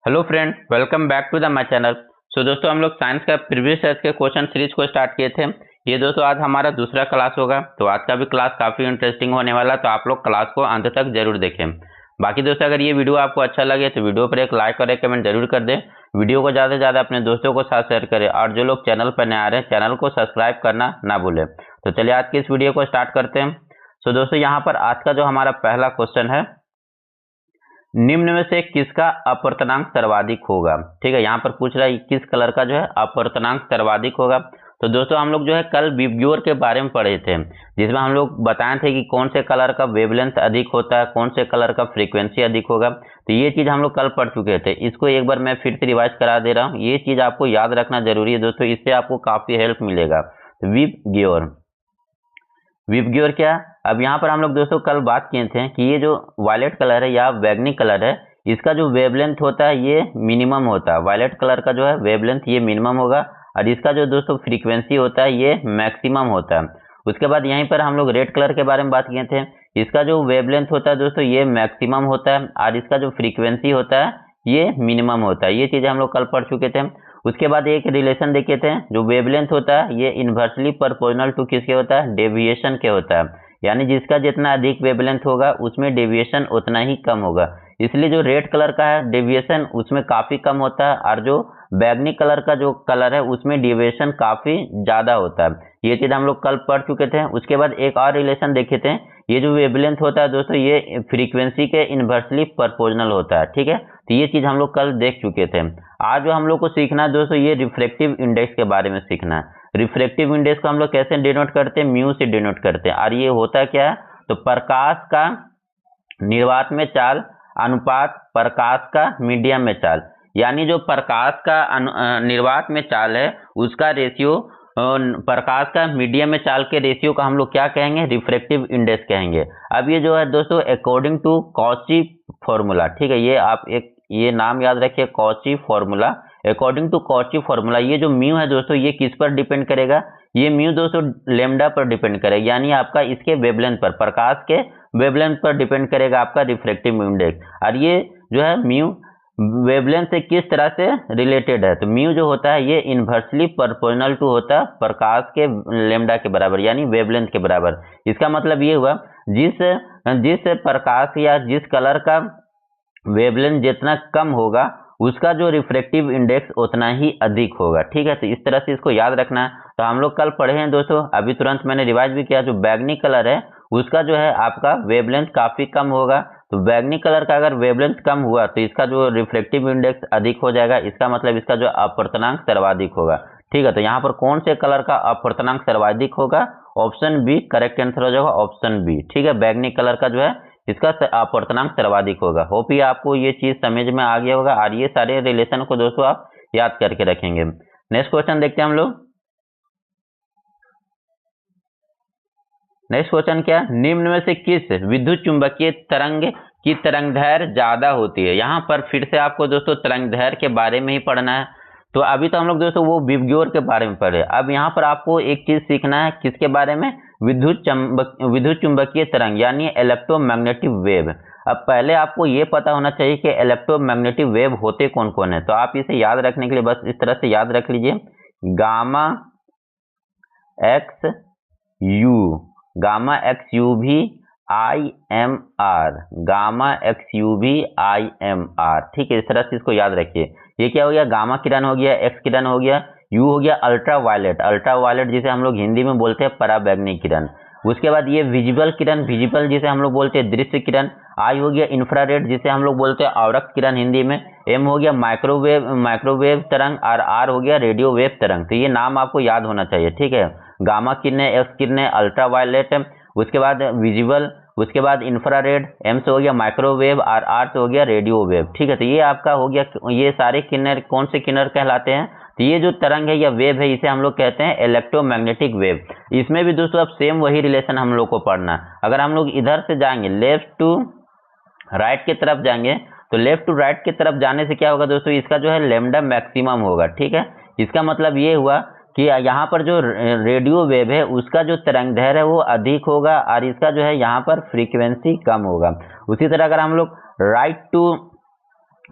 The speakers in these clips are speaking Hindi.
Hello friend, welcome back to the my channel. दोस्तों हम लोग साइंस का प्रीवियस ईयर के क्वेश्चन सीरीज को स्टार्ट किए थे। ये दोस्तों आज हमारा दूसरा क्लास होगा। तो आज का भी क्लास काफ़ी इंटरेस्टिंग होने वाला, तो आप लोग क्लास को अंत तक जरूर देखें। बाकी दोस्तों अगर ये वीडियो आपको अच्छा लगे तो वीडियो पर एक लाइक और एक कमेंट जरूर कर दें। वीडियो को ज़्यादा से ज़्यादा अपने दोस्तों को साथ शेयर करें, और जो लोग चैनल पर नए आ रहे हैं चैनल को सब्सक्राइब करना ना भूलें। तो चलिए आज की इस वीडियो को स्टार्ट करते हैं। दोस्तों यहाँ पर आज का जो हमारा पहला क्वेश्चन है, निम्न में से किसका अपवर्तनांक सर्वाधिक होगा। ठीक है, यहाँ पर पूछ रहा है किस कलर का जो है अपवर्तनांक सर्वाधिक होगा। तो दोस्तों हम लोग जो है कल विबग्योर के बारे में पढ़े थे, जिसमें हम लोग बताए थे कि कौन से कलर का वेवलेंथ अधिक होता है, कौन से कलर का फ्रीक्वेंसी अधिक होगा। तो ये चीज हम लोग कल पढ़ चुके थे। इसको एक बार मैं फिर से रिवाइज करा दे रहा हूँ। ये चीज आपको याद रखना जरूरी है दोस्तों, इससे आपको काफी हेल्प मिलेगा। विबग्योर, विबग्योर क्या। अब यहाँ पर हम लोग दोस्तों कल बात किए थे कि ये जो वायलेट कलर है या बैगनी कलर है, इसका जो वेवलेंथ होता है ये मिनिमम होता है। वायलेट कलर का जो है वेवलेंथ ये मिनिमम होगा, और इसका जो दोस्तों फ्रीक्वेंसी होता है ये मैक्सिमम होता है। उसके बाद यहीं पर हम लोग रेड कलर के बारे में बात किए थे। इसका जो वेवलेंथ होता है दोस्तों ये मैक्सिमम होता है, और इसका जो फ्रीक्वेंसी होता है ये मिनिमम होता है। ये चीजें हम लोग कल पढ़ चुके थे। उसके बाद एक रिलेशन देखे थे, जो वेवलेंथ होता है ये इन्वर्सली प्रोपोर्शनल टू किसके होता है, डेविएशन के होता है। यानी जिसका जितना अधिक वेवलेंथ होगा उसमें डेविएशन उतना ही कम होगा। इसलिए जो रेड कलर का है डेविएशन उसमें काफी कम होता है, और जो बैगनी कलर का जो कलर है उसमें डेविएशन काफी ज्यादा होता है। ये चीज हम लोग कल पढ़ चुके थे। उसके बाद एक और रिलेशन देखे थे, ये जो वेवलेंथ होता है दोस्तों ये फ्रीक्वेंसी के इन्वर्सली प्रोपोर्शनल होता है। ठीक है, तो ये चीज हम लोग कल देख चुके थे। आज जो हम लोग को सीखना है दोस्तों ये रिफ्रैक्टिव इंडेक्स के बारे में सीखना है। रिफ्रैक्टिव इंडेक्स को हम लोग कैसे डिनोट करते हैं, म्यू से डिनोट करते हैं। और ये होता क्या है, तो प्रकाश का निर्वात में चाल अनुपात प्रकाश का मीडियम में चाल, यानी जो प्रकाश का निर्वात में चाल है उसका रेशियो प्रकाश का मीडियम में चाल के रेशियो का हम लोग क्या कहेंगे, रिफ्रैक्टिव इंडेक्स कहेंगे। अब ये जो है दोस्तों अकॉर्डिंग टू कॉची फॉर्मूला, ठीक है, ये आप एक ये नाम याद रखिए, Cauchy formula. According to Cauchy formula ये जो म्यू है दोस्तों ये किस पर डिपेंड करेगा, ये म्यू दोस्तों लेमडा पर डिपेंड करेगा, यानी आपका इसके वेवलेंथ पर, प्रकाश के वेवलेंथ पर डिपेंड करेगा आपका रिफ्रैक्टिव इंडेक्स। और ये जो है म्यू वेवलेंथ से किस तरह से रिलेटेड है, तो म्यू जो होता है ये इन्वर्सली प्रोपोर्शनल टू होता है प्रकाश के लेमडा के बराबर, यानी वेवलेंथ के बराबर। इसका मतलब ये हुआ जिस जिस प्रकाश या जिस कलर का वेवलेंथ जितना कम होगा उसका जो रिफ्रैक्टिव इंडेक्स उतना ही अधिक होगा। ठीक है, तो इस तरह से इसको याद रखना है। तो हम लोग कल पढ़े हैं दोस्तों, अभी तुरंत मैंने रिवाइज भी किया। जो बैगनी कलर है उसका जो है आपका वेवलेंथ काफी कम होगा। तो बैगनी कलर का अगर वेवलेंथ कम हुआ तो इसका जो रिफ्रैक्टिव इंडेक्स अधिक हो जाएगा, इसका मतलब इसका जो अपवर्तनांक सर्वाधिक होगा। ठीक है, तो यहाँ पर कौन से कलर का अपवर्तनांक सर्वाधिक होगा, ऑप्शन बी करेक्ट आंसर हो जाएगा, ऑप्शन बी। ठीक है, बैगनी कलर का जो है इसका अपवर्तनांक सर्वाधिक होगा। होप ही आपको ये चीज समझ में आ गया होगा, और ये सारे रिलेशन को दोस्तों आप याद करके रखेंगे। नेक्स्ट क्वेश्चन देखते हैं हम लोग। नेक्स्ट क्वेश्चन क्या, निम्न में से किस विद्युत चुंबकीय तरंग की तरंगदैर्घ्य ज्यादा होती है। यहाँ पर फिर से आपको दोस्तों तरंगदैर्घ्य के बारे में ही पढ़ना है। तो अभी तो हम लोग दोस्तों वो विबग्योर के बारे में पढ़े। अब यहाँ पर आपको एक चीज सीखना है, किसके बारे में, विद्युत चुंबकीय तरंग यानी इलेक्ट्रोमैग्नेटिक वेव। अब पहले आपको ये पता होना चाहिए कि इलेक्ट्रोमैग्नेटिक वेव होते कौन कौन है। तो आप इसे याद रखने के लिए बस इस तरह से याद रख लीजिए, gamma X U, gamma X U भी I M R, gamma X U भी आई एम आर। ठीक है, इस तरह से इसको याद रखिए। ये क्या हो गया, गामा किरण हो गया, एक्स किरण हो गया, यू हो गया अल्ट्रा वायलेट, अल्ट्रा वायलेट जिसे हम लोग हिंदी में बोलते हैं पराबैंगनी किरण। उसके बाद ये विजिबल किरण, विजिबल जिसे हम लोग बोलते हैं दृश्य किरण। आई हो गया इंफ्रारेड जिसे हम लोग बोलते हैं आवरक किरण हिंदी में। एम हो गया माइक्रोवेव, माइक्रोवेव तरंग। और आर हो गया रेडियो वेव तरंग। तो ये नाम आपको याद होना चाहिए। ठीक है, गामा किरणें, एक्स किरणें, अल्ट्रा वायलेट, उसके बाद विजिबल, उसके बाद इंफ्रारेड, एम से हो गया माइक्रोवेव, और आर से हो गया रेडियो वेव। ठीक है, तो ये आपका हो गया, ये सारे किरणें कौन से किरणें कहलाते हैं, तो ये जो तरंग है या वेव है इसे हम लोग कहते हैं इलेक्ट्रोमैग्नेटिक वेव। इसमें भी दोस्तों अब सेम वही रिलेशन हम लोग को पढ़ना। अगर हम लोग इधर से जाएंगे लेफ्ट टू राइट की तरफ जाएंगे, तो लेफ्ट टू राइट की तरफ जाने से क्या होगा दोस्तों, इसका जो है लेमडा मैक्सिमम होगा। ठीक है, इसका मतलब ये हुआ कि यहाँ पर जो रेडियो वेव है उसका जो तरंगदैर्घ्य है वो अधिक होगा, और इसका जो है यहाँ पर फ्रीक्वेंसी कम होगा। उसी तरह अगर हम लोग राइट टू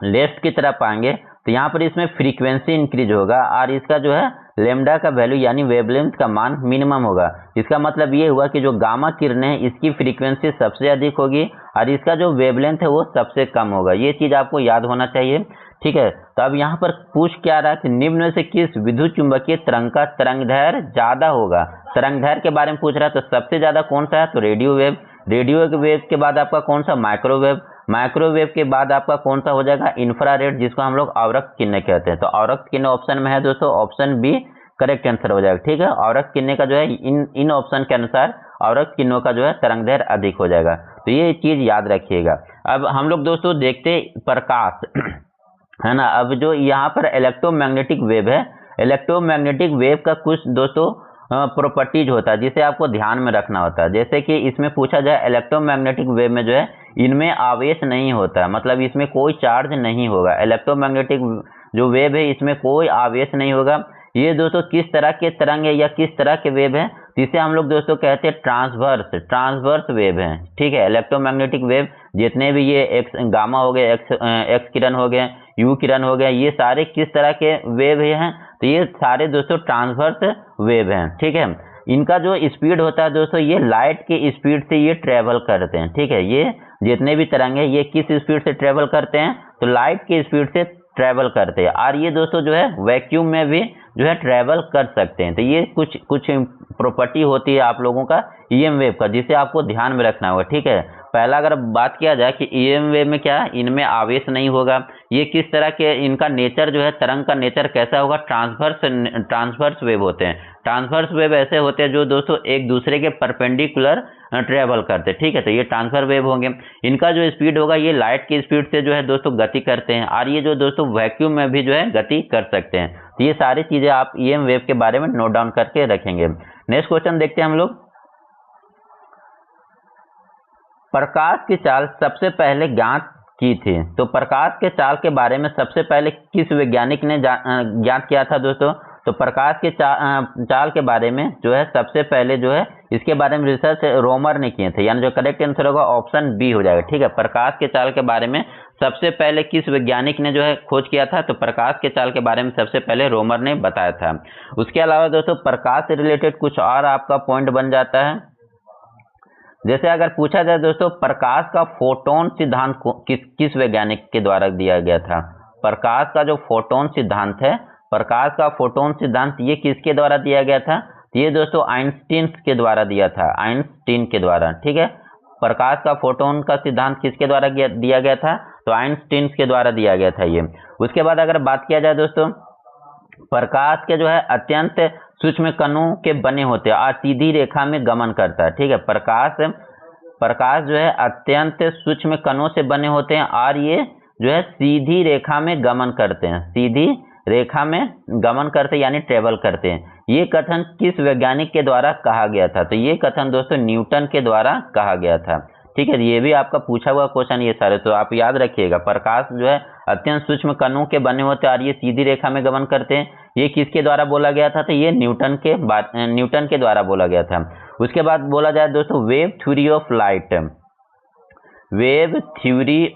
लेफ्ट की तरफ आएंगे तो यहाँ पर इसमें फ्रीक्वेंसी इंक्रीज होगा और इसका जो है लेमडा का वैल्यू यानी वेवलेंथ का मान मिनिमम होगा। इसका मतलब ये हुआ कि जो गामा किरण है इसकी फ्रीक्वेंसी सबसे अधिक होगी और इसका जो वेवलेंथ है वो सबसे कम होगा। ये चीज आपको याद होना चाहिए, ठीक है। तो अब यहाँ पर पूछ क्या रहा है कि निम्न में से किस विद्युत चुंबकीय तरंग का तरंगदैर्घ्य ज्यादा होगा। तरंगदैर्घ्य के बारे में पूछ रहा है, तो सबसे ज्यादा कौन सा है, तो रेडियो वेव। रेडियो वेव के बाद आपका कौन सा, माइक्रोवेव। माइक्रोवेव के बाद आपका कौन सा हो जाएगा, इंफ्रारेड, जिसको हम लोग अवरक्त किरणें कहते हैं। तो अवरक्त किरणें ऑप्शन में है दोस्तों, ऑप्शन बी करेक्ट आंसर हो जाएगा, ठीक है। अवरक्त किरणें का जो है इन ऑप्शन के अनुसार अवरक्त किरणों का जो है तरंगदैर्घ्य अधिक हो जाएगा। तो ये चीज याद रखिएगा। अब हम लोग दोस्तों देखते प्रकाश है ना। अब जो यहाँ पर इलेक्ट्रोमैग्नेटिक वेव है, इलेक्ट्रोमैग्नेटिक वेव का कुछ दोस्तों प्रॉपर्टीज होता है जिसे आपको ध्यान में रखना होता है। जैसे कि इसमें पूछा जाए इलेक्ट्रोमैग्नेटिक वेव में जो है इनमें आवेश नहीं होता, मतलब इसमें कोई चार्ज नहीं होगा। इलेक्ट्रोमैग्नेटिक जो वेव है इसमें कोई आवेश नहीं होगा। ये दोस्तों किस तरह के तरंग है या किस तरह के वेव है, जिसे हम लोग दोस्तों कहते हैं ट्रांसवर्स वेव है, ठीक है। इलेक्ट्रोमैग्नेटिक वेव जितने भी ये एक्स गामा हो गए, एक्स किरण हो गए, यू किरण हो गया, ये सारे किस तरह के वेव हैं, तो ये सारे दोस्तों ट्रांसवर्स वेव हैं, ठीक है। इनका जो स्पीड होता है दोस्तों, ये लाइट के स्पीड से ये ट्रेवल करते हैं, ठीक है। ये जितने भी तरंग है ये किस स्पीड से ट्रेवल करते हैं, तो लाइट के स्पीड से ट्रेवल करते हैं। और ये दोस्तों जो है वैक्यूम में भी जो है ट्रेवल कर सकते हैं। तो ये कुछ प्रॉपर्टी होती है आप लोगों का ईएम वेव का, जिसे आपको ध्यान में रखना होगा, ठीक है। पहला अगर बात किया जाए कि ईएम वेव में क्या है, इनमें आवेश नहीं होगा। ये किस तरह के, इनका नेचर जो है, तरंग का नेचर कैसा होगा, ट्रांसवर्स वेव होते हैं। ट्रांसवर्स वेव ऐसे होते हैं जो दोस्तों एक दूसरे के परपेंडिकुलर ट्रेवल करते हैं, ठीक है। तो ये ट्रांसफर वेव होंगे। इनका जो स्पीड होगा ये लाइट की स्पीड से जो है दोस्तों गति करते हैं, और ये जो दोस्तों वैक्यूम में भी जो है गति कर सकते हैं। तो ये सारी चीजें आप ईएम वेव के बारे में नोट डाउन करके रखेंगे। नेक्स्ट क्वेश्चन देखते हैं हम लोग। प्रकाश की चाल सबसे पहले ज्ञात की थी, तो प्रकाश के चाल के बारे में सबसे पहले किस वैज्ञानिक ने ज्ञात किया था दोस्तों, तो प्रकाश के चाल के बारे में जो है सबसे पहले जो है इसके बारे में रिसर्च रोमर ने किए थे, यानी जो करेक्ट आंसर होगा ऑप्शन बी हो जाएगा, ठीक है। प्रकाश के चाल के बारे में सबसे पहले किस वैज्ञानिक ने जो है खोज किया था, तो प्रकाश के चाल के बारे में सबसे पहले रोमर ने बताया था। उसके अलावा दोस्तों प्रकाश से रिलेटेड कुछ और आपका पॉइंट बन जाता है। जैसे अगर पूछा जाए दोस्तों प्रकाश का फोटोन सिद्धांत किस वैज्ञानिक के द्वारा दिया गया था, प्रकाश का जो फोटोन सिद्धांत है, प्रकाश का फोटोन सिद्धांत ये किसके द्वारा दिया गया था, ये दोस्तों आइंस्टीन के द्वारा दिया था, आइंस्टीन के द्वारा, ठीक है। प्रकाश का फोटोन का सिद्धांत किसके द्वारा दिया गया था, तो आइंस्टीन के द्वारा दिया गया था ये। उसके बाद अगर बात किया जाए दोस्तों, प्रकाश के जो है अत्यंत सूक्ष्म कणों के बने होते हैं और सीधी रेखा में गमन करता है, ठीक है। प्रकाश जो है अत्यंत सूक्ष्म कणों से बने होते हैं और ये जो है सीधी रेखा में गमन करते हैं, सीधी रेखा में गमन करते यानी ट्रेवल करते हैं। ये कथन किस वैज्ञानिक के द्वारा कहा गया था, तो ये कथन दोस्तों न्यूटन के द्वारा कहा गया था, ठीक है। ये भी आपका पूछा हुआ क्वेश्चन ये सारे, तो आप याद रखिएगा। प्रकाश जो है अत्यंत सूक्ष्म कणों के बने होते हैं और ये सीधी रेखा में गमन करते हैं, ये किसके द्वारा बोला गया था, तो ये न्यूटन के द्वारा बोला गया था। उसके बाद बोला जाए दोस्तों wave theory of light, wave theory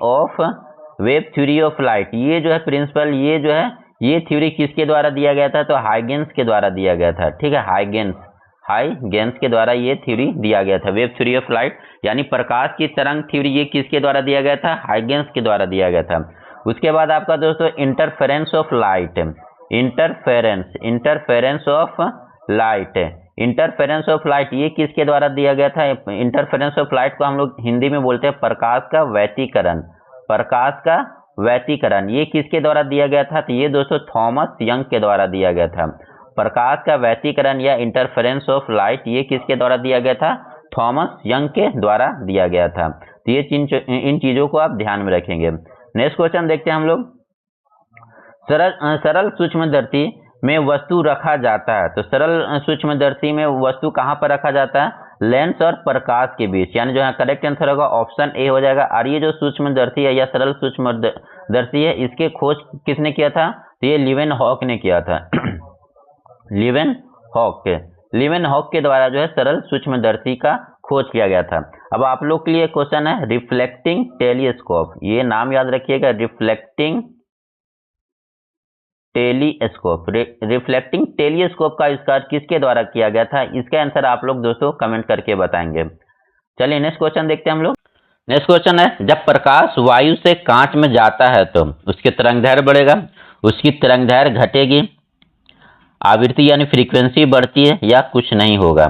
of light, ये जो है प्रिंसिपल, ये जो है ये थ्योरी किसके द्वारा दिया गया था, तो हाइगेंस के द्वारा दिया गया था, ठीक है। हाइगेंस के द्वारा ये थ्योरी दिया गया था, वेव थ्योरी ऑफ लाइट यानी प्रकाश की तरंग थ्योरी, ये किसके द्वारा दिया गया था, हाइगेंस के द्वारा दिया गया था। उसके बाद आपका दोस्तों interference of light, interference of light ये किसके द्वारा दिया गया था, इंटरफेरेंस ऑफ लाइट को हम लोग हिंदी में बोलते हैं प्रकाश का व्यतिकरण, ये किसके द्वारा दिया गया था, तो ये दोस्तों थॉमस यंग के द्वारा दिया गया था। प्रकाश का व्यतिकरण या इंटरफेरेंस ऑफ लाइट ये किसके द्वारा दिया गया था, थॉमस यंग के द्वारा दिया गया था। तो ये इन चीजों को आप ध्यान में रखेंगे। नेक्स्ट क्वेश्चन देखते हैं हम लोग। सरल सूक्ष्मदर्शी में वस्तु रखा जाता है, तो सरल सूक्ष्मदर्शी में वस्तु कहाँ पर रखा जाता है, लेंस और प्रकाश के बीच, यानी जो है करेक्ट आंसर होगा ऑप्शन ए हो जाएगा। और ये जो सूक्ष्मदर्शी है या सरल सूक्ष्मदर्शी है, इसके खोज किसने किया था, तो ये लीवेनहॉक ने किया था। लीवेनहॉक के द्वारा जो है सरल सूक्ष्मदर्शी का खोज किया गया था। अब आप लोग के लिए क्वेश्चन है रिफ्लेक्टिंग टेलीस्कोप, ये नाम याद रखिएगा, रिफ्लेक्टिंग टेलीस्कोप। रिफ्लेक्टिंग टेलीस्कोप का आविष्कार किसके द्वारा किया गया था, इसका आंसर आप लोग दोस्तों कमेंट करके बताएंगे। चलिए नेक्स्ट क्वेश्चन देखते हैं हम लोग। नेक्स्ट क्वेश्चन है जब प्रकाश वायु से कांच में जाता है तो उसकी तरंगदैर्घ्य बढ़ेगा, उसकी तरंगदैर्घ्य घटेगी, आवृत्ति यानी फ्रीक्वेंसी बढ़ती है या कुछ नहीं होगा।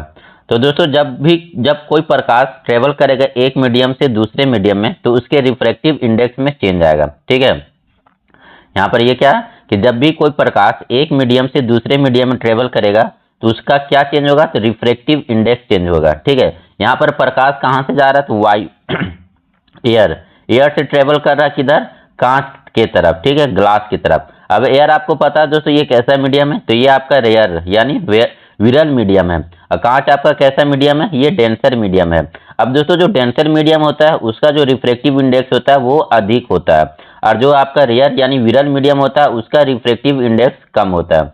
तो दोस्तों जब कोई प्रकाश ट्रेवल करेगा एक मीडियम से दूसरे मीडियम में तो उसके रिफ्रैक्टिव इंडेक्स में चेंज आएगा। ठीक है, यहाँ पर ये क्या कि जब भी कोई प्रकाश एक मीडियम से दूसरे मीडियम में ट्रेवल करेगा तो उसका क्या चेंज होगा, तो रिफ्रैक्टिव इंडेक्स चेंज होगा। ठीक है, यहाँ पर प्रकाश कहाँ से जा रहा है, तो वायु एयर से ट्रेवल कर रहा है किधर, कांच के तरफ। ठीक है, ग्लास की तरफ। अब एयर आपको पता है दोस्तों ये कैसा मीडियम है, तो ये आपका रेयर यानी विरल मीडियम है। और कांच आपका कैसा मीडियम है, ये डेंसर मीडियम है। अब दोस्तों जो डेंसर मीडियम होता है उसका जो रिफ्रैक्टिव इंडेक्स होता है वो अधिक होता है, और जो आपका रेयर यानी विरल मीडियम होता है उसका रिफ्रैक्टिव इंडेक्स कम होता है।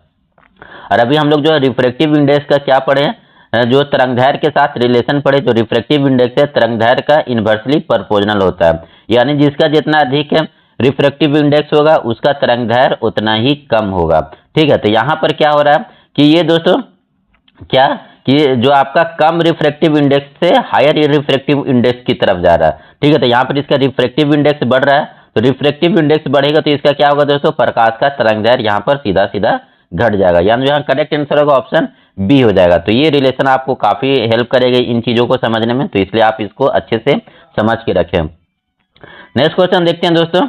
और अभी हम लोग जो रिफ्रैक्टिव इंडेक्स का क्या पढ़े, जो तरंगदैर्घ्य के साथ रिलेशन पढ़े, जो रिफ्रैक्टिव इंडेक्स है तरंगदैर्घ्य का इन्वर्सली प्रोपोर्शनल होता है, यानी जिसका जितना अधिक है रिफ्रैक्टिव इंडेक्स होगा उसका तरंगदैर्घ्य उतना ही कम होगा। ठीक है, तो यहाँ पर क्या हो रहा है कि ये दोस्तों क्या कि जो आपका कम रिफ्रैक्टिव इंडेक्स से हायर रिफ्रैक्टिव इंडेक्स की तरफ जा रहा है। ठीक है, तो यहाँ पर इसका रिफ्रैक्टिव इंडेक्स बढ़ रहा है, तो रिफ्रैक्टिव इंडेक्स बढ़ेगा तो इसका क्या होगा दोस्तों, प्रकाश का तरंगदैर्घ्य यहाँ पर सीधा सीधा घट जाएगा, यानी यहाँ करेक्ट आंसर होगा ऑप्शन बी हो जाएगा। तो ये रिलेशन आपको काफी हेल्प करेगा इन चीजों को समझने में, तो इसलिए आप इसको अच्छे से समझ के रखें। नेक्स्ट क्वेश्चन देखते हैं दोस्तों।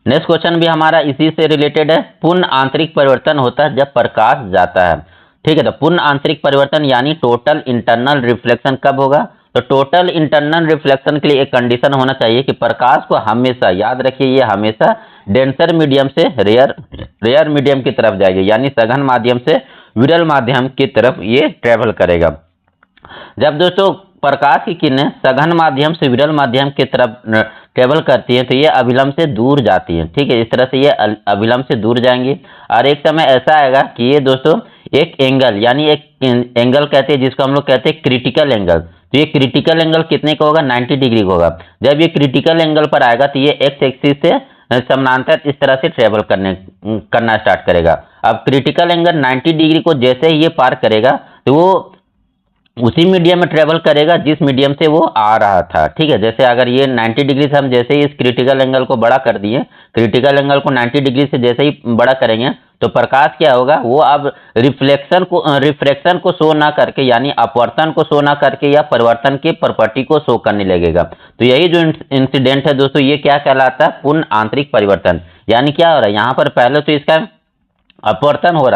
नेक्स्ट क्वेश्चन भी हमारा इसी से रिलेटेड है। पूर्ण आंतरिक परिवर्तन होता है जब प्रकाश जाता है। ठीक है, तो पूर्ण आंतरिक परिवर्तन यानी टोटल इंटरनल रिफ्लेक्शन कब होगा, तो टोटल इंटरनल रिफ्लेक्शन के लिए एक कंडीशन होना चाहिए कि प्रकाश को हमेशा, याद रखिए ये हमेशा डेंसर मीडियम से रेयर मीडियम की तरफ जाएगी, यानी सघन माध्यम से विरल माध्यम की तरफ ये ट्रेवल करेगा। जब दोस्तों प्रकाश की किरणें सघन माध्यम से विरल माध्यम की तरफ ट्रेवल करती है तो ये अभिलंब से दूर जाती है। ठीक है, इस तरह से ये अभिलंब से दूर जाएंगी, और एक समय ऐसा आएगा कि ये दोस्तों एक एंगल यानी एक एंगल कहते हैं जिसको हम लोग कहते हैं क्रिटिकल एंगल। तो ये क्रिटिकल एंगल कितने का होगा, 90 डिग्री का होगा। जब ये क्रिटिकल एंगल पर आएगा तो ये एक्स एक्सिस से समानांतर इस तरह से ट्रेवल करना स्टार्ट करेगा। अब क्रिटिकल एंगल 90 डिग्री को जैसे ही ये पार करेगा तो वो उसी मीडियम में ट्रेवल करेगा जिस मीडियम से वो आ रहा था। ठीक है, जैसे अगर ये 90 डिग्री से हम जैसे ही इस क्रिटिकल एंगल को बड़ा कर दिए, क्रिटिकल एंगल को 90 डिग्री से जैसे ही बड़ा करेंगे तो प्रकाश क्या होगा, वो अब रिफ्लेक्शन को शो ना करके यानी अपवर्तन को शो ना करके या परिवर्तन की प्रॉपर्टी को शो करने लगेगा। तो यही जो इंसिडेंट है दोस्तों ये क्या कहलाता है, पूर्ण आंतरिक परिवर्तन। यानी क्या हो रहा है, यहाँ पर पहले तो इसका अपवर्तन हो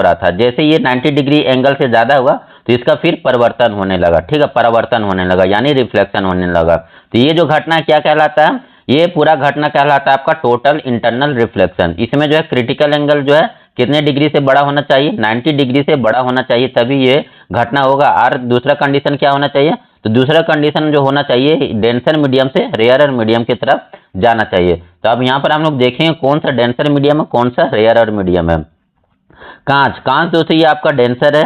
रहा था, जैसे ये 90 डिग्री एंगल से ज्यादा हुआ तो इसका फिर परिवर्तन होने लगा। ठीक है, परावर्तन होने लगा यानी रिफ्लेक्शन होने लगा। तो ये जो घटना क्या कहलाता है, ये पूरा घटना कहलाता है आपका टोटल इंटरनल रिफ्लेक्शन। इसमें जो है क्रिटिकल एंगल जो है कितने डिग्री से बड़ा होना चाहिए, 90 डिग्री से बड़ा होना चाहिए, तभी ये घटना होगा। और दूसरा कंडीशन क्या होना चाहिए, तो दूसरा कंडीशन जो होना चाहिए डेंसर मीडियम से रेयर मीडियम की तरफ जाना चाहिए। तो अब यहाँ पर हम लोग देखेंगे कौन सा डेंसर मीडियम है कौन सा रेयर मीडियम है। कांच दोस्तों ये आपका डेंसर है,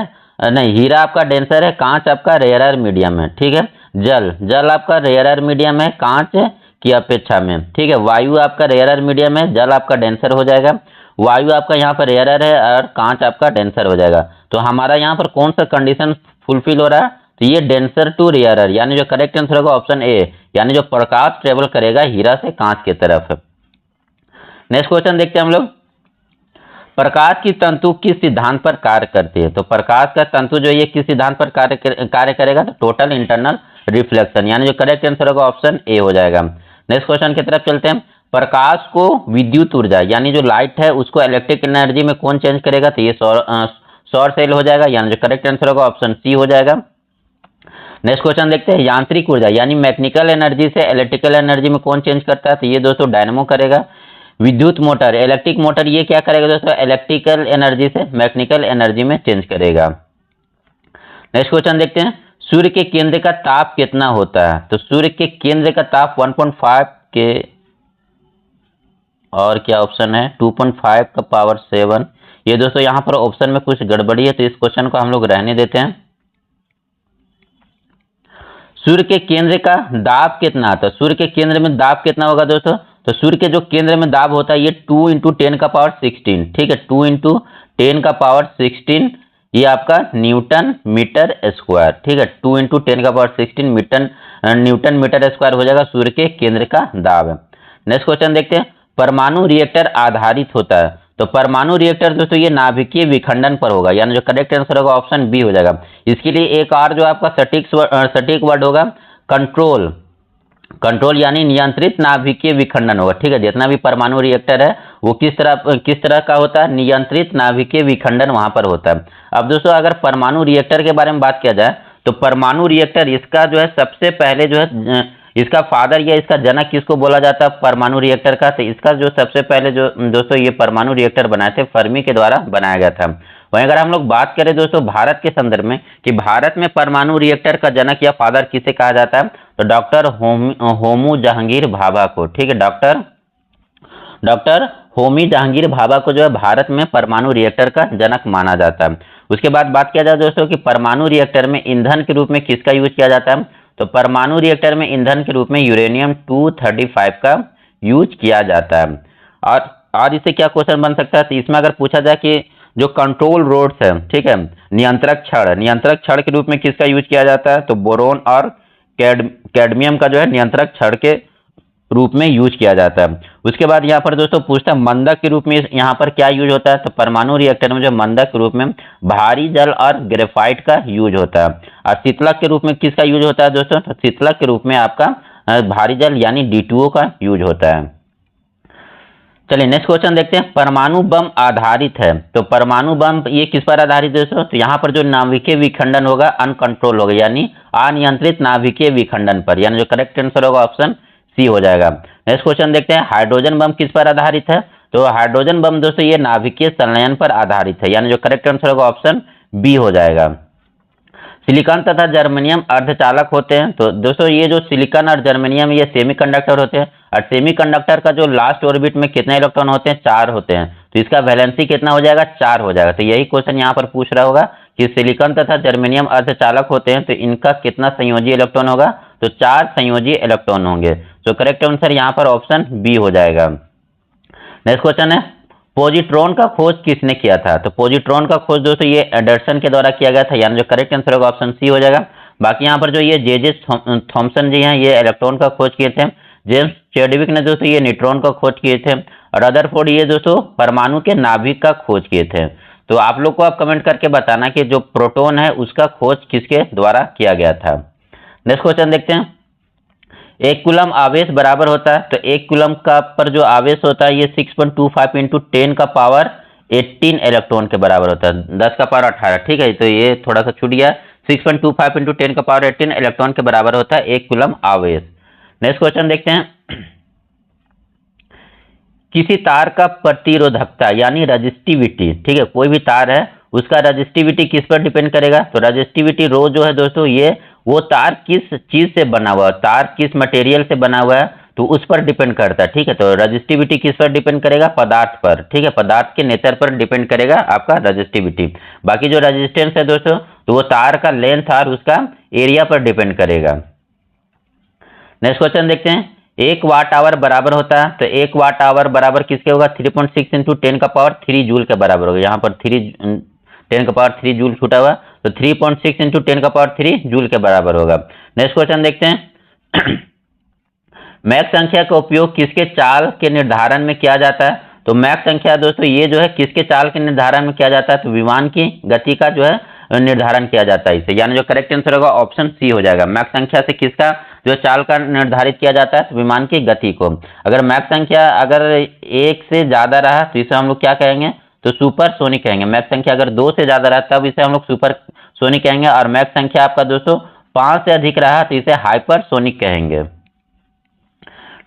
नहीं हीरा आपका डेंसर है, कांच आपका रेयर मीडियम है। ठीक है, जल आपका रेयर मीडियम है कांच की अपेक्षा में। ठीक है, वायु आपका रेयर मीडियम है, जल आपका डेंसर हो जाएगा, वायु आपका यहाँ पर रेयर है और कांच आपका डेंसर हो जाएगा। तो हमारा यहाँ पर कौन सा कंडीशन फुलफिल हो रहा है, तो ये डेंसर टू रेयर, यानी जो करेक्ट आंसर होगा ऑप्शन ए, यानी जो प्रकाश ट्रेवल करेगा हीरा से कांच की तरफ। नेक्स्ट क्वेश्चन देखते हैं हम लोग। प्रकाश की तंतु किस सिद्धांत पर कार्य करती है, तो प्रकाश का तंतु जो ये किस सिद्धांत पर कार्य करेगा, तो टोटल इंटरनल रिफ्लेक्शन, यानी जो करेक्ट आंसर होगा ऑप्शन ए हो जाएगा। नेक्स्ट क्वेश्चन की तरफ चलते हैं। प्रकाश को विद्युत ऊर्जा यानी जो लाइट है उसको इलेक्ट्रिक एनर्जी में कौन चेंज करेगा, तो ये सौर सेल हो जाएगा, यानी जो करेक्ट आंसर होगा ऑप्शन सी हो जाएगा। नेक्स्ट क्वेश्चन देखते हैं। यांत्रिक ऊर्जा यानी मैकेनिकल एनर्जी से इलेक्ट्रिकल एनर्जी में कौन चेंज करता है, तो ये दोस्तों डायनेमो करेगा। विद्युत मोटर इलेक्ट्रिक मोटर ये क्या करेगा दोस्तों, इलेक्ट्रिकल एनर्जी से मैकेनिकल एनर्जी में चेंज करेगा। नेक्स्ट क्वेश्चन देखते हैं। सूर्य के केंद्र का ताप कितना होता है, तो सूर्य के केंद्र का ताप 1.5 के और क्या ऑप्शन है 2.5 का पावर 7। ये दोस्तों यहाँ पर ऑप्शन में कुछ गड़बड़ी है तो इस क्वेश्चन को हम लोग रहने देते हैं। सूर्य के केंद्र का दाब कितना आता है? सूर्य के केंद्र में दाब कितना होगा दोस्तों? तो सूर्य के जो केंद्र में दाब होता है ये 2 इंटू 10 का पावर 16, ठीक है, 2 इंटू 10 का पावर 16, ये आपका न्यूटन मीटर स्क्वायर, ठीक है, 2 इंटू 10 का पावर 16 न्यूटन मीटर स्क्वायर हो जाएगा सूर्य के केंद्र का दाब। नेक्स्ट क्वेश्चन देखते हैं, परमाणु रिएक्टर आधारित होता है। तो परमाणु रिएक्टर दोस्तों ये नाभिकीय विखंडन पर होगा, यानी जो करेक्ट आंसर होगा ऑप्शन बी हो जाएगा। इसके लिए एक और जो आपका सटीक वर्ड होगा कंट्रोल, कंट्रोल यानी नियंत्रित नाभिकीय विखंडन होगा, ठीक है। जितना भी परमाणु रिएक्टर है वो किस तरह का होता है? नियंत्रित नाभिकीय विखंडन वहां पर होता है। अब दोस्तों अगर परमाणु रिएक्टर के बारे में बात किया जाए तो परमाणु रिएक्टर इसका जो है सबसे पहले जो है इसका फादर या इसका जनक किसको बोला जाता है परमाणु रिएक्टर का? तो इसका जो सबसे पहले जो दोस्तों ये परमाणु रिएक्टर बनाए थे फर्मी के द्वारा बनाया गया था। वहीं अगर हम लोग बात करें दोस्तों भारत के संदर्भ में कि भारत में परमाणु रिएक्टर का जनक या फादर किसे कहा जाता है, तो डॉक्टर होमी जहांगीर भाभा को, ठीक है, डॉक्टर होमी जहांगीर भाभा को जो है भारत में परमाणु रिएक्टर का जनक माना जाता है। उसके बाद बात किया जाए दोस्तों कि परमाणु रिएक्टर में ईंधन के रूप में किसका यूज किया जाता है? तो परमाणु रिएक्टर में ईंधन के रूप में यूरेनियम 235 का यूज किया जाता है। और इससे क्या क्वेश्चन बन सकता है? तो इसमें अगर पूछा जाए कि जो कंट्रोल रोड्स है, ठीक है, नियंत्रक छड़ के रूप में किसका यूज किया जाता है? तो बोरोन और कैडमियम का जो है नियंत्रक छड़ के रूप में यूज किया जाता है। उसके बाद यहाँ पर दोस्तों पूछता है मंदक के रूप में यहाँ पर क्या यूज होता है? तो परमाणु रिएक्टर में जो मंदक के रूप में भारी जल और ग्रेफाइट का यूज होता है। और शीतलक के रूप में किसका यूज होता है दोस्तों? तो शीतलक के रूप में आपका भारी जल यानी D2O का यूज होता है। चलिए नेक्स्ट क्वेश्चन देखते हैं, परमाणु बम आधारित है। तो परमाणु बम ये किस पर आधारित है दोस्तों? तो यहाँ पर जो नाभिकीय विखंडन होगा अनकंट्रोल होगा, यानी अनियंत्रित नाभिकीय विखंडन पर, यानी जो करेक्ट आंसर होगा ऑप्शन सी हो जाएगा। नेक्स्ट क्वेश्चन देखते हैं, हाइड्रोजन बम किस पर आधारित है? तो हाइड्रोजन बम दोस्तों ये नाभिकीय संलयन पर आधारित है, यानी जो करेक्ट आंसर होगा ऑप्शन बी हो जाएगा। सिलिकॉन तथा जर्मेनियम अर्धचालक होते हैं। तो दोस्तों ये जो सिलिकॉन और जर्मेनियम ये सेमीकंडक्टर होते हैं, और सेमीकंडक्टर का जो लास्ट ऑर्बिट में कितने इलेक्ट्रॉन होते हैं? 4 होते हैं। तो इसका वैलेंसी कितना हो जाएगा? 4 हो जाएगा। तो यही क्वेश्चन यहाँ पर पूछ रहा होगा कि सिलिकॉन तथा जर्मेनियम अर्धचालक होते हैं तो इनका कितना संयोजी इलेक्ट्रॉन होगा? तो 4 संयोजी इलेक्ट्रॉन होंगे। तो करेक्ट आंसर यहाँ पर ऑप्शन बी हो जाएगा। नेक्स्ट क्वेश्चन है, पॉजिट्रॉन का खोज किसने किया था? तो पॉजिट्रॉन का खोज दोस्तों ये एंडरसन के द्वारा किया गया था, यानी जो करेक्ट आंसर होगा ऑप्शन सी हो जाएगा। बाकी यहाँ पर जो ये जे थॉमसन जी हैं ये इलेक्ट्रॉन का खोज किए थे। जेम्स चैडविक ने दोस्तों ये न्यूट्रॉन का खोज किए थे। और रदरफोर्ड ये दोस्तों परमाणु के नाभिक का खोज किए थे। तो आप लोग को आप कमेंट करके बताना कि जो प्रोटॉन है उसका खोज किसके द्वारा किया गया था। नेक्स्ट क्वेश्चन देखते हैं, 1 कूलम आवेश बराबर होता है। तो 1 कूलम का पर जो आवेश होता है ये 6.25 इंटू 10 का पावर 18 इलेक्ट्रॉन के बराबर होता है, 10 का पावर 18, ठीक है। तो ये थोड़ा सा छूट गया, 6.25 इंटू 10 का पावर 18 इलेक्ट्रॉन के बराबर होता है 1 कूलम आवेश। नेक्स्ट क्वेश्चन देखते हैं, किसी तार का प्रतिरोधकता यानी रजिस्टिविटी, ठीक है, कोई भी तार है उसका रजिस्टिविटी किस पर डिपेंड करेगा? तो रजिस्टिविटी रो जो है दोस्तों ये वो तार किस चीज से बना हुआ है, तार किस मटेरियल से बना हुआ है तो उस पर डिपेंड करता है, ठीक है। तो रजिस्टिविटी किस पर डिपेंड करेगा? पदार्थ पर, ठीक है, पदार्थ के नेचर पर डिपेंड करेगा आपका रजिस्टिविटी। बाकी जो रजिस्टेंस है दोस्तों तो वो तार का लेंथ और उसका एरिया पर डिपेंड करेगा। नेक्स्ट क्वेश्चन देखते हैं, 1 वाट आवर बराबर होता है। तो 1 वाट आवर बराबर किसके होगा? 3.6 इंटू 10 का पावर 3 जूल के बराबर होगा। यहाँ पर 10 का पावर 3 जूल छूटा हुआ, तो 3.6 इंटू 10 का पावर 3 जूल के बराबर होगा। नेक्स्ट क्वेश्चन देखते हैं, मैक संख्या का उपयोग किसके चाल के निर्धारण में किया जाता है? तो मैक संख्या दोस्तों ये जो है किसके चाल के निर्धारण में किया जाता है? तो विमान की गति का जो है निर्धारण किया जाता है इसे, यानी जो करेक्ट आंसर होगा ऑप्शन सी हो जाएगा। मैक संख्या से किसका जो चाल का निर्धारित किया जाता है? तो विमान की गति को। अगर मैक संख्या अगर 1 से ज्यादा रहा तो इसे हम लोग क्या कहेंगे? तो सुपर सोनिक कहेंगे। मैक संख्या अगर 2 से ज्यादा रहा तब इसे हम लोग सुपर सोनिक कहेंगे। और मैक संख्या आपका दोस्तों 5 से अधिक रहा तो इसे हाइपर सोनिक कहेंगे।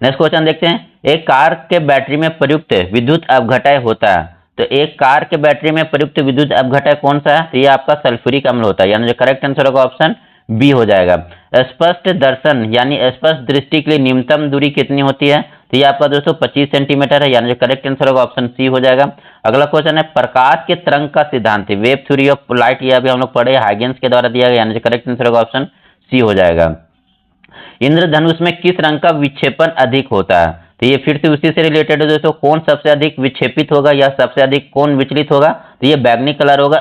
नेक्स्ट क्वेश्चन देखते हैं, एक कार के बैटरी में प्रयुक्त विद्युत अपघटय होता है। तो एक कार के बैटरी में प्रयुक्त विद्युत अपघटय कौन सा है? तो ये आपका सल्फ्यूरिक अम्ल होता है, यानी जो करेक्ट आंसर होगा ऑप्शन बी हो जाएगा। स्पष्ट दर्शन यानी स्पष्ट दृष्टि के लिए न्यूनतम दूरी कितनी होती है? तो ये आपका दोस्तों 25 सेंटीमीटर है, यानी जो करेक्ट आंसर होगा ऑप्शन सी हो जाएगा। अगला क्वेश्चन है, प्रकाश के तरंग का सिद्धांत वेव थ्योरी ऑफ लाइट, ये अभी हम लोग पढ़े हाइगेंस के द्वारा दिया गया, यानी जो करेक्ट आंसर होगा ऑप्शन सी हो जाएगा। इंद्रधनुष में किस रंग का विक्षेपण अधिक होता है? तो ये फिर से उसी से रिलेटेड है दोस्तों, कौन सबसे अधिक विक्षेपित होगा या सबसे अधिक कौन विचलित होगा? तो ये बैगनी कलर होगा।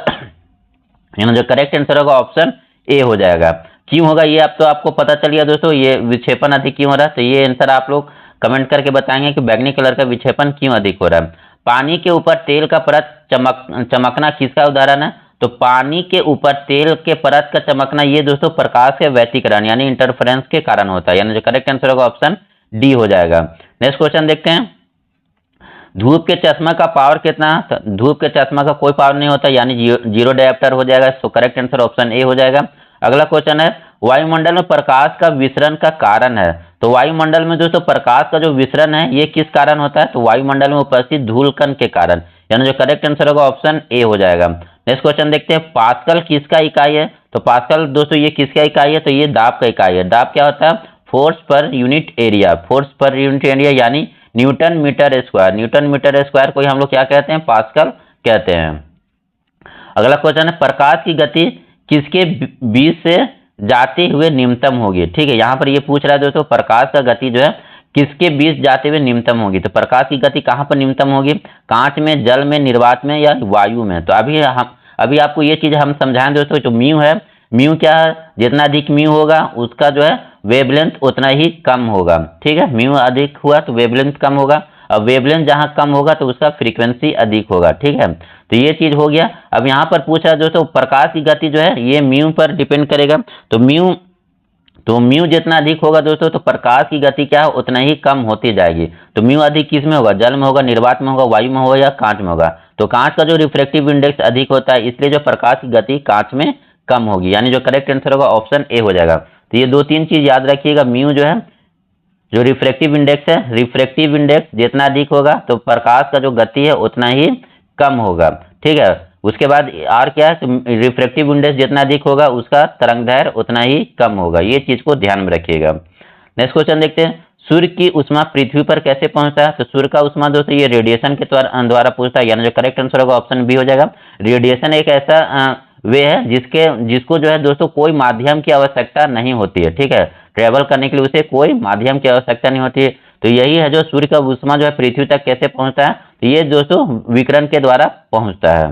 यानी जो करेक्ट आंसर होगा ऑप्शन ए हो जाएगा। क्यों होगा ये अब तो आपको पता चल गया दोस्तों, ये विक्षेपण अधिक क्यों हो रहा है। तो ये आंसर आप लोग कमेंट करके बताएंगे कि बैगनी कलर का विक्षेपण क्यों अधिक हो रहा है। पानी के ऊपर तेल का परत चमकना किसका उदाहरण है? तो पानी के ऊपर तेल के परत का चमकना ये दोस्तों प्रकाश के व्यतिकरण यानी इंटरफेरेंस के कारण होता है। यानी जो करेक्ट आंसर होगा ऑप्शन डी हो जाएगा। नेक्स्ट क्वेश्चन देखते हैं, धूप के चश्मा का पावर कितना? धूप के चश्मा का कोई पावर नहीं होता, यानी जीरो डायोप्टर हो जाएगा। So correct answer option A हो जाएगा। अगला क्वेश्चन है, वायुमंडल में प्रकाश का विसरण का कारण है। तो वायुमंडल में दोस्तों प्रकाश का जो विसरण है ये किस कारण होता है? तो वायुमंडल में उपस्थित धूल कण के कारण। यानी जो करेक्ट आंसर होगा ऑप्शन ए हो जाएगा। नेक्स्ट क्वेश्चन देखते हैं, पास्कल किसका इकाई है? तो पास्कल दोस्तों ये किसका इकाई है? तो ये दाब का इकाई है। दाब क्या होता है? Force per unit area. Force per unit area यानी newton metre square. Newton metre square को हम लोग क्या कहते हैं? पास्कल कहते हैं। अगला क्वेश्चन है, प्रकाश की गति किसके बीच से जाते हुए निम्नतम होगी? ठीक है, यहाँ पर ये पूछ रहा है दोस्तों प्रकाश का गति जो है किसके बीच जाते हुए निम्नतम होगी। तो प्रकाश की गति कहाँ पर निम्नतम होगी? कांच में, जल में, निर्वात में या वायु में? तो अभी आपको ये चीज हम समझाएं दोस्तों। जो म्यू है, म्यू क्या है? जितना अधिक म्यू होगा उसका जो है वेवलेंथ उतना ही कम होगा। ठीक है, म्यू अधिक हुआ तो वेवलेंथ कम होगा, और वेवलेंथ जहां कम होगा तो उसका फ्रीक्वेंसी अधिक होगा। ठीक है, तो ये चीज हो गया। अब यहाँ पर पूछा दोस्तों प्रकाश की गति जो है ये म्यू पर डिपेंड करेगा। तो म्यू जितना अधिक होगा दोस्तों तो प्रकाश की गति क्या है उतना ही कम होती जाएगी। तो म्यू अधिक किस में होगा? जल में होगा, निर्वात में होगा, वायु में होगा या कांच में होगा? तो कांच का जो रिफ्रैक्टिव इंडेक्स अधिक होता है इसलिए जो प्रकाश की गति कांच में कम होगी। यानी जो करेक्ट आंसर होगा ऑप्शन ए हो जाएगा। तो ये दो तीन चीज याद रखिएगा, म्यू जो है जो रिफ्रैक्टिव इंडेक्स है, रिफ्रैक्टिव इंडेक्स जितना अधिक होगा तो प्रकाश का जो गति है उतना ही कम होगा। ठीक है, उसके बाद आर क्या है? रिफ्रैक्टिव इंडेक्स जितना अधिक होगा उसका तरंगदैर्घ्य उतना ही कम होगा। ये चीज को ध्यान में रखिएगा। नेक्स्ट क्वेश्चन देखते हैं, सूर्य की उष्मा पृथ्वी पर कैसे पहुंचता है? तो सूर्य का उष्मा दोस्तों ये रेडिएशन के द्वारा पहुंचता है। यानी जो करेक्ट आंसर होगा ऑप्शन बी हो जाएगा। रेडिएशन एक ऐसा वे है जिसको जो है दोस्तों कोई माध्यम की आवश्यकता नहीं होती है। ठीक है, ट्रेवल करने के लिए उसे कोई माध्यम की आवश्यकता नहीं होती है। तो यही है जो सूर्य का उष्मा जो है पृथ्वी तक कैसे पहुंचता है? तो ये दोस्तों विकिरण के द्वारा पहुंचता है।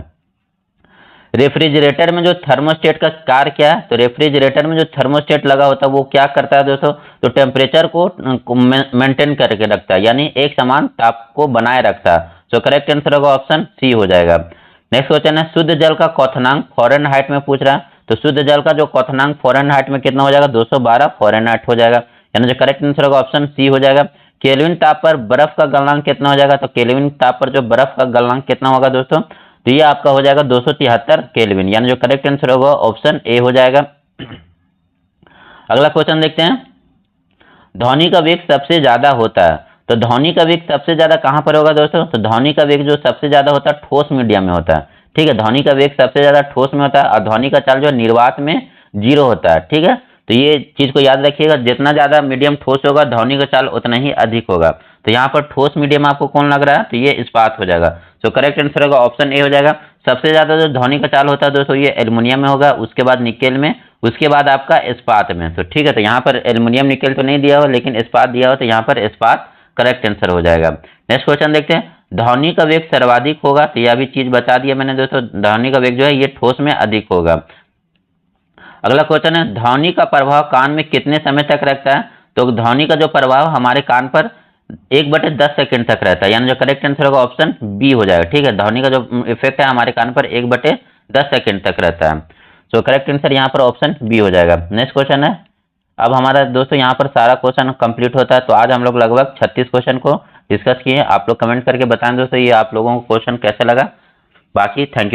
रेफ्रिजरेटर में जो थर्मोस्टेट का कार्य क्या है? तो रेफ्रिजरेटर में जो थर्मोस्टेट लगा होता है वो क्या करता है दोस्तों? तो टेम्परेचर को मेंटेन करके रखता है, यानी एक समान ताप को बनाए रखता है। तो करेक्ट आंसर होगा ऑप्शन सी हो जाएगा। नेक्स्ट क्वेश्चन है, शुद्ध जल का क्वथनांक फॉरेनहाइट में पूछ रहा है। तो शुद्ध जल का जो क्वथनांक फॉरेनहाइट में कितना हो जाएगा? 212 फॉरेनहाइट हो जाएगा। यानी जो करेक्ट आंसर होगा ऑप्शन सी हो जाएगा। केल्विन ताप पर बर्फ का गलनांक कितना हो जाएगा? तो केल्विन ताप पर जो बर्फ का गलनांक कितना होगा दोस्तों? तो ये आपका हो जाएगा 273 केल्विन। यानी जो करेक्ट आंसर होगा ऑप्शन ए हो जाएगा। अगला क्वेश्चन देखते हैं, ध्वनि का वेग सबसे ज्यादा होता है। तो ध्वनि का वेग सबसे ज्यादा कहां पर होगा दोस्तों? तो ध्वनि का वेग जो सबसे ज्यादा होता है ठोस मीडियम में होता है। ठीक है, ध्वनि का वेग सबसे ज्यादा ठोस में होता है, और ध्वनि का चाल जो निर्वात में 0 होता है। ठीक है, तो ये चीज को याद रखिएगा, जितना ज्यादा मीडियम ठोस होगा ध्वनि का चाल उतना ही अधिक होगा। तो यहाँ पर ठोस मीडियम आपको कौन लग रहा है? तो ये इस्पात हो जाएगा। तो करेक्ट आंसर होगा ऑप्शन ए हो जाएगा। सबसे ज्यादा जो ध्वनि का चाल होता है दोस्तों ये एल्युमिनियम में होगा, उसके बाद निकेल में, उसके बाद आपका इस्पात में। तो ठीक है, तो यहाँ पर एल्युमिनियम निकेल तो नहीं दिया हो लेकिन इस्पात दिया हो, तो यहाँ पर इस्पात करेक्ट आंसर हो जाएगा। नेक्स्ट क्वेश्चन देखते हैं, ध्वनि का वेग सर्वाधिक होगा। तो यह भी चीज बता दिया मैंने दोस्तों, ध्वनि का वेग जो है ये ठोस में अधिक होगा। अगला क्वेश्चन है, ध्वनि का प्रभाव कान में कितने समय तक रहता है? तो ध्वनि का जो प्रभाव हमारे कान पर 1/10 सेकंड तक रहता है। यानी जो करेक्ट आंसर होगा ऑप्शन बी हो जाएगा। ठीक है, ध्वनि का जो इफेक्ट है हमारे कान पर 1/10 सेकंड तक रहता है। तो करेक्ट आंसर यहाँ पर ऑप्शन बी हो जाएगा। नेक्स्ट क्वेश्चन है, अब हमारा दोस्तों यहाँ पर सारा क्वेश्चन कंप्लीट होता है। तो आज हम लोग लगभग 36 क्वेश्चन को डिस्कस किए। आप लोग कमेंट करके बताएं दोस्तों ये आप लोगों को क्वेश्चन कैसे लगा। बाकी थैंक यू।